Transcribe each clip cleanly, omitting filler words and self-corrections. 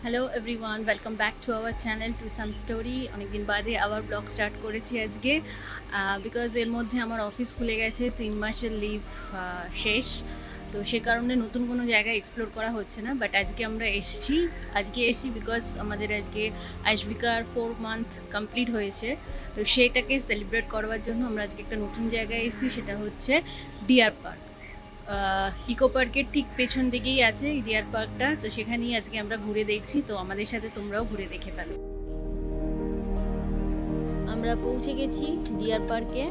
Hello everyone, welcome back to our channel to some story. অনেকদিন বাদে আবার blog start করেছি আজকে, বিকজ এর মধ্যে আমার অফিস খুলে গেছে, 3 মাসের লিভ শেষ। তো সে কারণে নতুন কোনো জায়গায় এক্সপ্লোর করা হচ্ছে না, বাট আজকে আমরা এসছি বিকজ আমাদের আজকে আইশবিকার 4 মান্থ কমপ্লিট হয়েছে। তো সেটাকে সেলিব্রেট করবার জন্য আমরা আজকে একটা নতুন জায়গায় এসেছি, সেটা হচ্ছে ডিয়ার পার্ক। ইকো পার্কের ঠিক পেছন দিকেই আছে এই ডিয়ার পার্কটা। তো সেখানেই আজকে আমরা ঘুরে দেখছি, তো আমাদের সাথে তোমরাও ঘুরে দেখে ফেলো। আমরা পৌঁছে গেছি ডিয়ার পার্কে।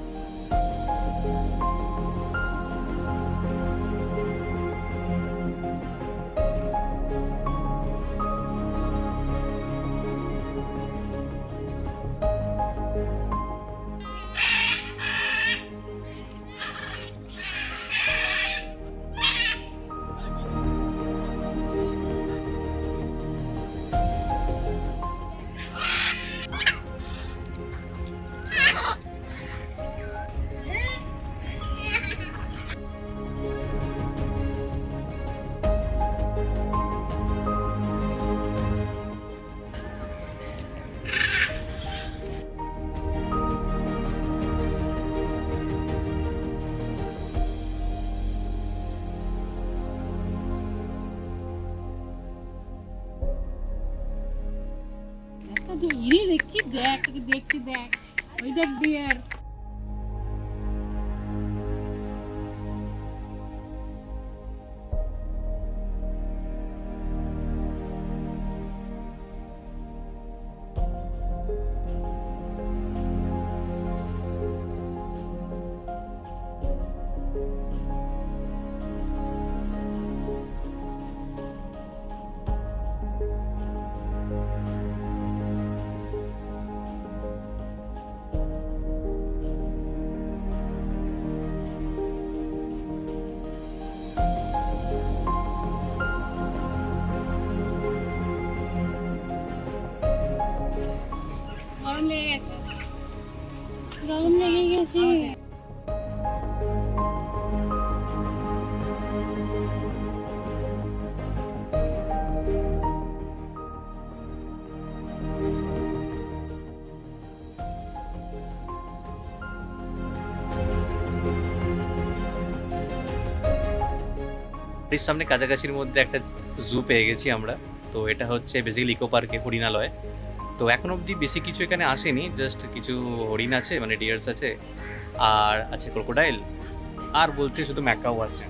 দেখছি দেখ ওই দেখ ডিয়ার। গরম লেগে গেছে। বাড়ির সামনে কাছাকাছির মধ্যে একটা জু পেয়ে গেছি আমরা। তো এটা হচ্ছে বেসিক্যালি ইকো পার্কে হরিণালয়। তো এখন অবধি বেশি কিছু এখানে আসেনি, জাস্ট কিছু হরিণ আছে, মানে ডিয়ার্স আছে, আর আছে ক্রোকোডাইল, আর বলতে শুধু ম্যাকাও আছে।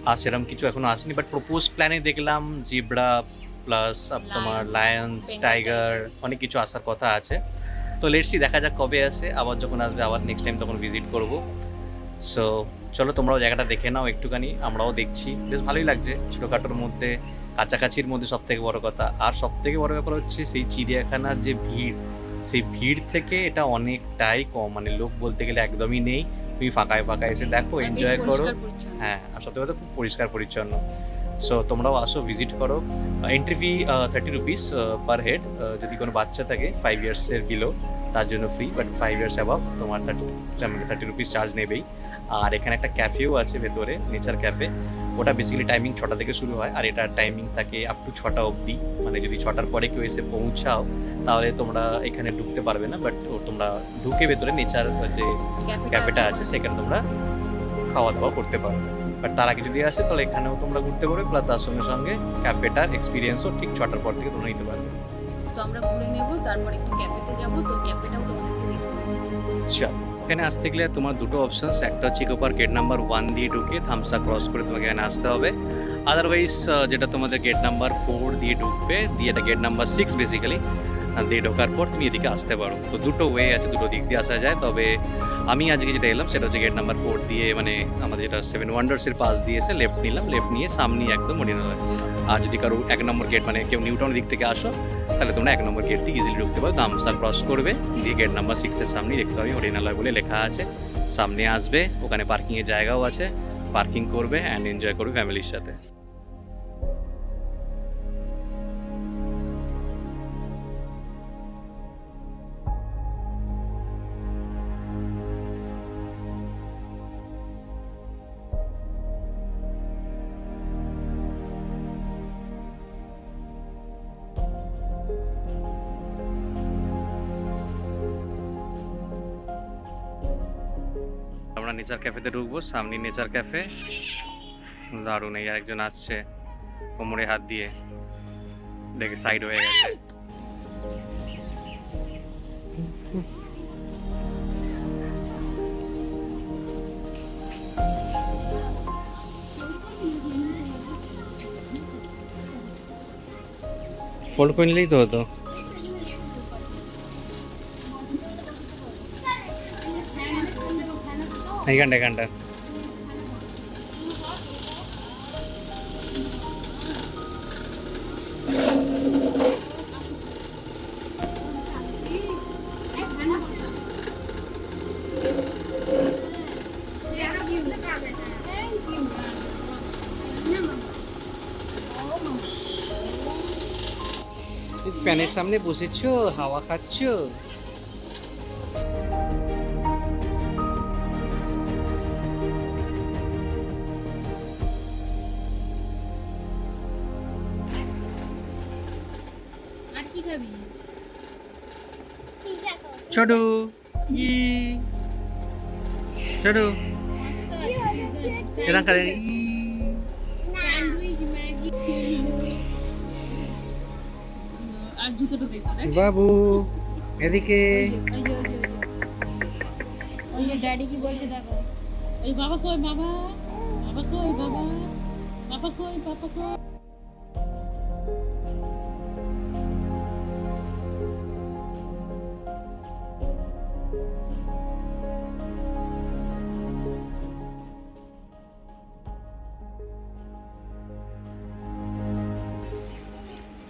আর সেরকম কিছু এখনো আসেনি, বাট প্রপোজ প্ল্যানে দেখলাম জিব্রা প্লাস তোমার লায়ন্স, টাইগার, অনেক কিছু আসার কথা আছে। তো লেটসি, দেখা যাক কবে আসে। আবার যখন আসবে আবার নেক্সট টাইম তখন ভিজিট করব। সো চলো তোমরাও জায়গাটা দেখে নাও একটুখানি, আমরাও দেখছি, বেশ ভালোই লাগছে ছোটোখাটোর মধ্যে, কাছাকাছির মধ্যে। সব থেকে বড় কথা, আর সব থেকে বড় ব্যাপার হচ্ছে সেই চিড়িয়াখানার যে ভিড়, সেই ভিড় থেকে এটা অনেকটাই কম, মানে লোক বলতে গেলে একদমই নেই। তুমি ফাঁকায় ফাঁকায় এসে দেখো, এনজয় করো। হ্যাঁ, আর সত্যি কথা খুব পরিষ্কার পরিচ্ছন্ন। সো তোমরাও আসো, ভিজিট করো। Entry fee 30 rupees per head. যদি কোনো বাচ্চা থাকে 5 ইয়ার্সের বিলো, তার জন্য ফ্রি, বাট 5 ইয়ার্স অ্যাবাভ তোমার 30 রুপিস চার্জ নেবেই। আর এখানে একটা ক্যাফেও আছে ভেতরে, নেচার ক্যাফে। ওটা বেসিক্যালি টাইমিং 6টা থেকে শুরু হয়, আর এটার টাইমিং থাকে আপ টু 6টা অবধি। মানে যদি 6টার পরে কেউ এসে পৌঁছাও তাহলে তোমরা এখানে ঢুকতে পারবে না, বাট তোমরা ঢুকে ভেতরে নেচার যে ক্যাফেটা আছে সেখানে তোমরা খাওয়া দাওয়া করতে পারো। বাট তার আগে যদি আসে তাহলে এখানেও তোমরা ঘুরতে পারবে, প্লাস তার সঙ্গে সঙ্গে ক্যাফেটার এক্সপিরিয়েন্সও ঠিক 6টার পর থেকে তোমরা নিতে পারবে। তো আমরা ঘুরে নেব, তারপর একটু ক্যাফেতে যাব, তো ক্যাফেটাও তোমাদেরকে দেখাবো। চল, এখানে আসতে গেলে তোমার দুটো অপশনস, একটা হচ্ছে ইকো পার্ক গেট নাম্বার 1 দিয়ে ঢুকে থামসা ক্রস করে তোমাকে এখানে আসতে হবে। আদারওয়াইজ যেটা তোমাদের গেট নাম্বার 4 দিয়ে ঢুকবে, দিয়ে এটা গেট নাম্বার 6 বেসিক্যালি, দিয়ে ঢোকার পর তুমি এদিকে আসতে পারো। তো দুটো ওয়ে আছে, দুটো দিক দিয়ে আসা যায়। তবে আমি আজকে যেটা এলাম সেটা হচ্ছে গেট নাম্বার 4 দিয়ে, মানে আমাদের যেটা 7 ওয়ান্ডার্সের পাশ দিয়ে এসে লেফট নিলাম, লেফট নিয়ে সামনে একদম হরিণালয়। আর যদি কারো 1 নম্বর গেট, মানে কেউ নিউটাউনের দিক থেকে আসো, তাহলে তোমরা 1 নম্বর গেট দিয়ে ইজিলি ঢুকতে পারো। থামসা ক্রস করবে, দিয়ে গেট নাম্বার 6-এর সামনেই দেখতে পাবে হরিণালয় বলে লেখা আছে। সামনে আসবে, ওখানে পার্কিংয়ের জায়গাও আছে, পার্কিং করবে অ্যান্ড এনজয় করবে ফ্যামিলির সাথে। আমরা নেচার ক্যাফেতে ঢুকবো, সামনে নেচার ক্যাফে। দারুণ, এই একজন আসছে কোমরে হাত দিয়ে, দেখে সাইড হয়ে গেছে। ফোল্ড করে নিলেই তো হতো। এইখানটা ফ্যানের সামনে বসেছো, হাওয়া খাচ্ছো। আর কি খাবি? ছোটু ছোটু এরকম করে স্যান্ডউইচ, ম্যাগি, আর জুতোটা দেখো দেখ। বাবু এদিকে। ওই যে ড্যাডি কি বলছে দেখো। ওই বাবা কই, বাবা বাবা কই, বাবা বাবা কই, বাবা কই।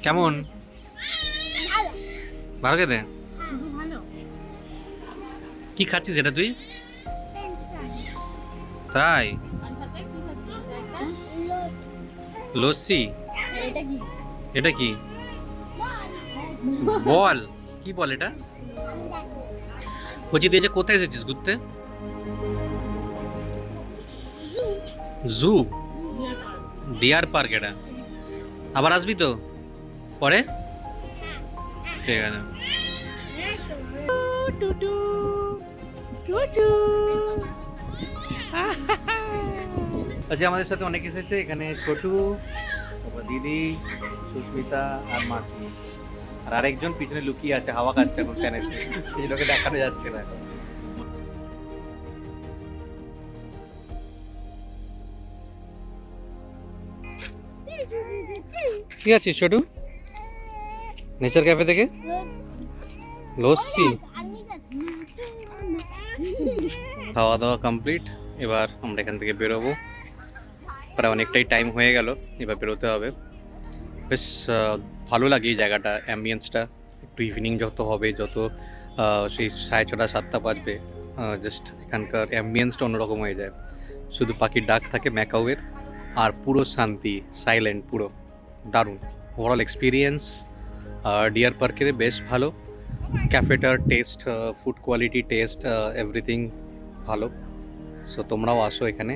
কেমন? ভালো খেতে? শুধু ভালো? কি খাচ্ছিস এটা তুই? তাই? আর সাথে কি খাচ্ছিস? একটা লস্যি? এটা কি? এটা কি বল? কি বল এটা? বলছি তুই যে কোথায় এসেছিস ঘুরতে? জু? Deer park? এটা আবার আসবি তো পরে? ঠিক আছে। আচ্ছা, আমাদের সাথে অনেক এসেছে এখানে। ছোটু, তারপর দিদি, সুস্মিতা আর মাসি, আর আরেকজন পিছনে লুকিয়ে আছে, হাওয়া খাচ্ছে এখন ফ্যানের, সেই লোকে দেখানো যাচ্ছে না এখন। কি আছিস ছোটু? নেচার ক্যাফে থেকে লস্যি। খাওয়া দাওয়া কমপ্লিট, এবার আমরা এখান থেকে বেরোবো। প্রায় অনেকটাই টাইম হয়ে গেল, এবার বেরোতে হবে। বেশ ভালো লাগে এই জায়গাটা, অ্যাম্বিয়েন্সটা। একটু ইভিনিং যত হবে, যত সেই 6:30 7টা বাজবে, জাস্ট এখানকার অ্যাম্বিয়েন্সটা অন্যরকম হয়ে যায়। শুধু পাখির ডাক থাকে ম্যাকাওয়ের, আর পুরো শান্তি, সাইলেন্ট পুরো। দারুণ ওভারঅল এক্সপিরিয়েন্স। ডিয়ার পার্কের বেশ ভালো, ক্যাফেটার taste, food quality taste, everything ভালো। সো তোমরাও আসো এখানে,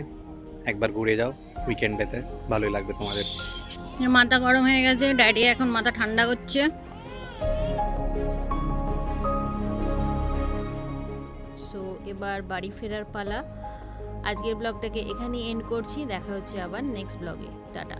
একবার ঘুরে যাও উইকেন্ডেতে, ভালোই লাগবে তোমাদের। মাথা গরম হয়ে গেছে, ড্যাডি এখন মাথা ঠান্ডা করছে। সো এবার বাড়ি ফেরার পালা। আজকের ব্লগটাকে এখানেই এন্ড করছি, দেখা হচ্ছে আবার নেক্সট ব্লগে। টাটা।